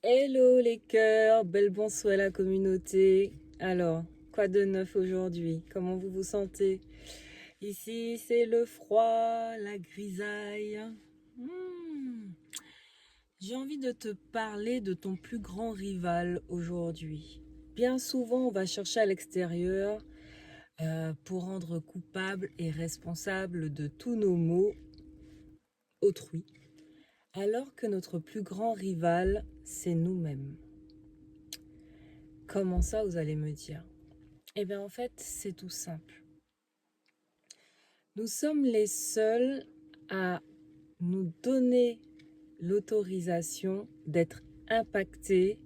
Hello les cœurs, bel bonsoir à la communauté. Alors, quoi de neuf aujourd'hui? Comment vous vous sentez? Ici, c'est le froid, la grisaille. Hmm. J'ai envie de te parler de ton plus grand rival aujourd'hui. Bien souvent, on va chercher à l'extérieur pour rendre coupable et responsable de tous nos maux autrui, alors que notre plus grand rival, c'est nous-mêmes. Comment ça, vous allez me dire? Eh bien, en fait, c'est tout simple. Nous sommes les seuls à nous donner l'autorisation d'être impactés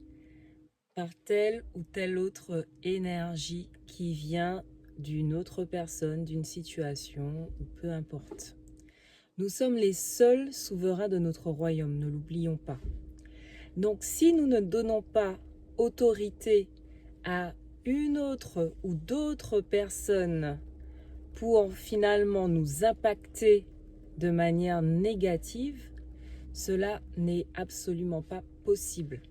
par telle ou telle autre énergie qui vient d'une autre personne, d'une situation, ou peu importe. Nous sommes les seuls souverains de notre royaume, ne l'oublions pas. Donc, si nous ne donnons pas autorité à une autre ou d'autres personnes pour finalement nous impacter de manière négative, cela n'est absolument pas possible.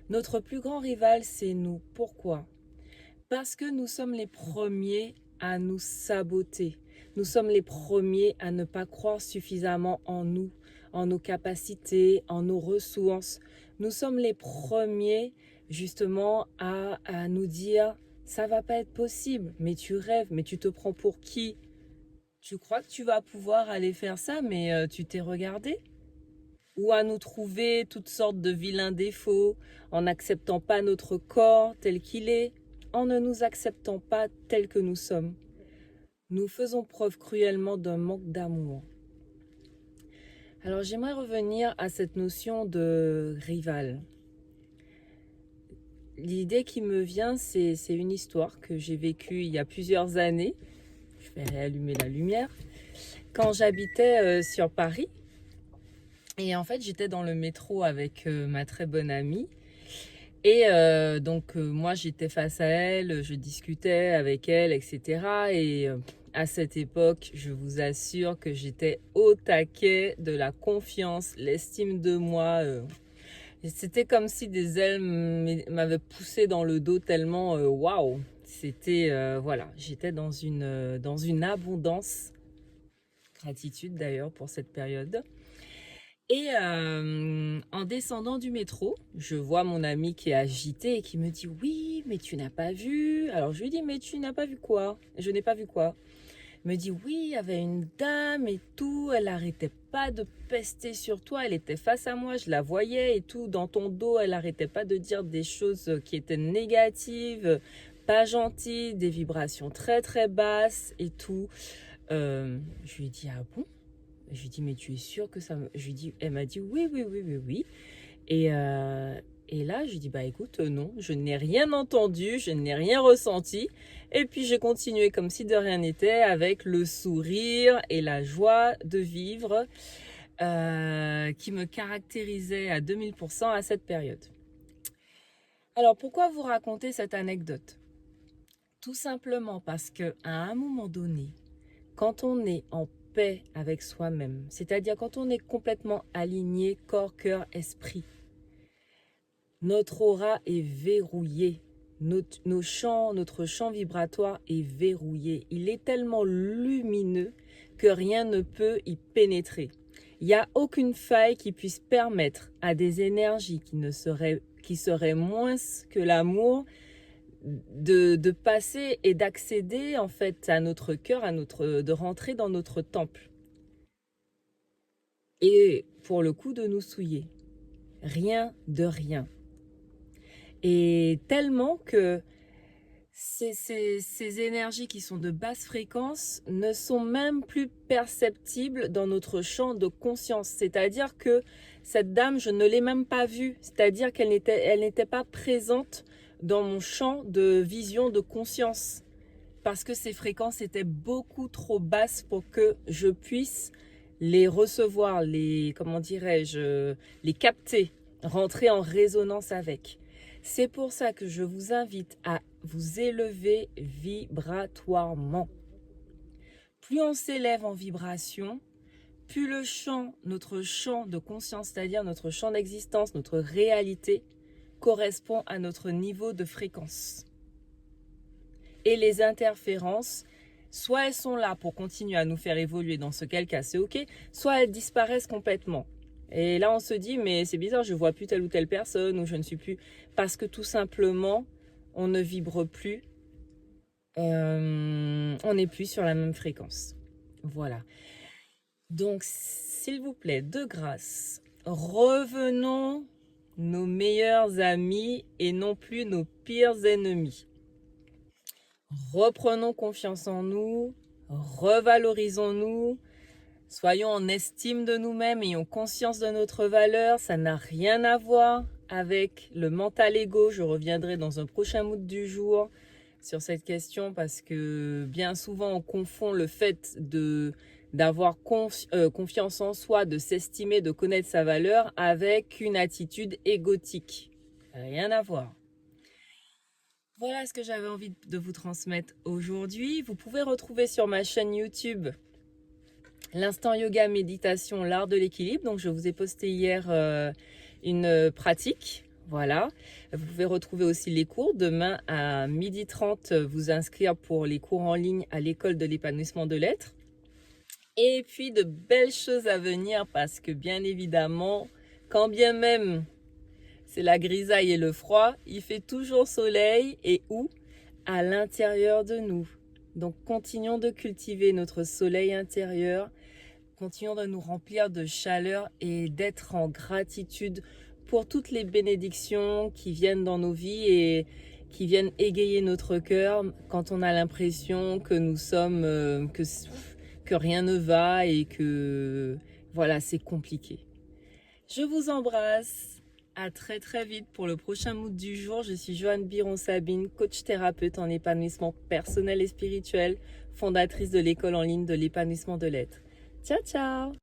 Notre plus grand rival, c'est nous. Pourquoi? Parce que nous sommes les premiers à nous saboter. Nous sommes les premiers à ne pas croire suffisamment en nous, en nos capacités, en nos ressources. Nous sommes les premiers justement à nous dire ça va pas être possible, mais tu rêves, mais tu te prends pour qui? Tu crois que tu vas pouvoir aller faire ça, mais tu t'es regardé? Ou à nous trouver toutes sortes de vilains défauts en n'acceptant pas notre corps tel qu'il est, en ne nous acceptant pas tel que nous sommes. Nous faisons preuve cruellement d'un manque d'amour. Alors j'aimerais revenir à cette notion de rival. L'idée qui me vient, c'est une histoire que j'ai vécue il y a plusieurs années. Je vais réallumer la lumière. Quand j'habitais sur Paris, et en fait j'étais dans le métro avec ma très bonne amie. Et donc moi j'étais face à elle, je discutais avec elle, etc. Et à cette époque, je vous assure que j'étais au taquet de la confiance, l'estime de moi. C'était comme si des ailes m'avaient poussé dans le dos tellement waouh. C'était voilà, j'étais dans une abondance. Gratitude d'ailleurs pour cette période. Et en descendant du métro, je vois mon ami qui est agité et qui me dit oui, mais tu n'as pas vu. Alors je lui dis mais tu n'as pas vu quoi? Je n'ai pas vu quoi? Il me dit oui, il y avait une dame et tout, elle arrêtait pas de pester sur toi, elle était face à moi, je la voyais et tout, dans ton dos, elle arrêtait pas de dire des choses qui étaient négatives, pas gentilles, des vibrations très très basses et tout. Je lui dis ah bon? Je lui dis, mais tu es sûre que ça me... Je lui dis, elle m'a dit, oui, oui, oui, oui, oui. Et là, je lui dis, bah écoute, non, je n'ai rien entendu, je n'ai rien ressenti. Et puis, j'ai continué comme si de rien n'était, avec le sourire et la joie de vivre qui me caractérisait à 2000% à cette période. Alors, pourquoi vous raconter cette anecdote? Tout simplement parce qu'à un moment donné, quand on est en paix avec soi-même, c'est-à-dire quand on est complètement aligné corps, cœur, esprit, notre aura est verrouillée, notre champ vibratoire est verrouillé. Il est tellement lumineux que rien ne peut y pénétrer. Il n'y a aucune faille qui puisse permettre à des énergies qui seraient moins que l'amour de passer et d'accéder en fait à notre cœur, de rentrer dans notre temple. Et pour le coup de nous souiller. Rien de rien. Et tellement que ces énergies qui sont de basse fréquence ne sont même plus perceptibles dans notre champ de conscience. C'est-à-dire que cette dame, je ne l'ai même pas vue. C'est-à-dire qu'elle n'était pas présente dans mon champ de vision de conscience. Parce que ces fréquences étaient beaucoup trop basses pour que je puisse les recevoir, comment dirais-je, les capter, rentrer en résonance avec. C'est pour ça que je vous invite à vous élever vibratoirement. Plus on s'élève en vibration, plus notre champ de conscience, c'est-à-dire notre champ d'existence, notre réalité, correspond à notre niveau de fréquence. Et les interférences, soit elles sont là pour continuer à nous faire évoluer, dans ce cas c'est ok, soit elles disparaissent complètement. Et là on se dit, mais c'est bizarre, je vois plus telle ou telle personne, ou je ne suis plus, parce que tout simplement, on ne vibre plus, on n'est plus sur la même fréquence. Voilà. Donc, s'il vous plaît, de grâce, revenons nos meilleurs amis et non plus nos pires ennemis. Reprenons confiance en nous, revalorisons-nous, soyons en estime de nous-mêmes, ayons conscience de notre valeur. Ça n'a rien à voir avec le mental ego. Je reviendrai dans un prochain mood du jour sur cette question parce que bien souvent on confond le fait d'avoir confiance en soi, de s'estimer, de connaître sa valeur avec une attitude égotique. Rien à voir. Voilà ce que j'avais envie de vous transmettre aujourd'hui. Vous pouvez retrouver sur ma chaîne YouTube l'instant yoga méditation, l'art de l'équilibre. Donc je vous ai posté hier une pratique. Voilà. Vous pouvez retrouver aussi les cours. Demain à 12h30, vous inscrire pour les cours en ligne à l'école de l'épanouissement de l'être. Et puis de belles choses à venir parce que bien évidemment, quand bien même c'est la grisaille et le froid, il fait toujours soleil et où? À l'intérieur de nous. Donc continuons de cultiver notre soleil intérieur, continuons de nous remplir de chaleur et d'être en gratitude pour toutes les bénédictions qui viennent dans nos vies et qui viennent égayer notre cœur quand on a l'impression que nous sommes, que rien ne va et que voilà, c'est compliqué. Je vous embrasse. À très très vite pour le prochain mood du jour. Je suis Joanne Biron-Sabine, coach thérapeute en épanouissement personnel et spirituel, fondatrice de l'école en ligne de l'épanouissement de l'être. Ciao ciao!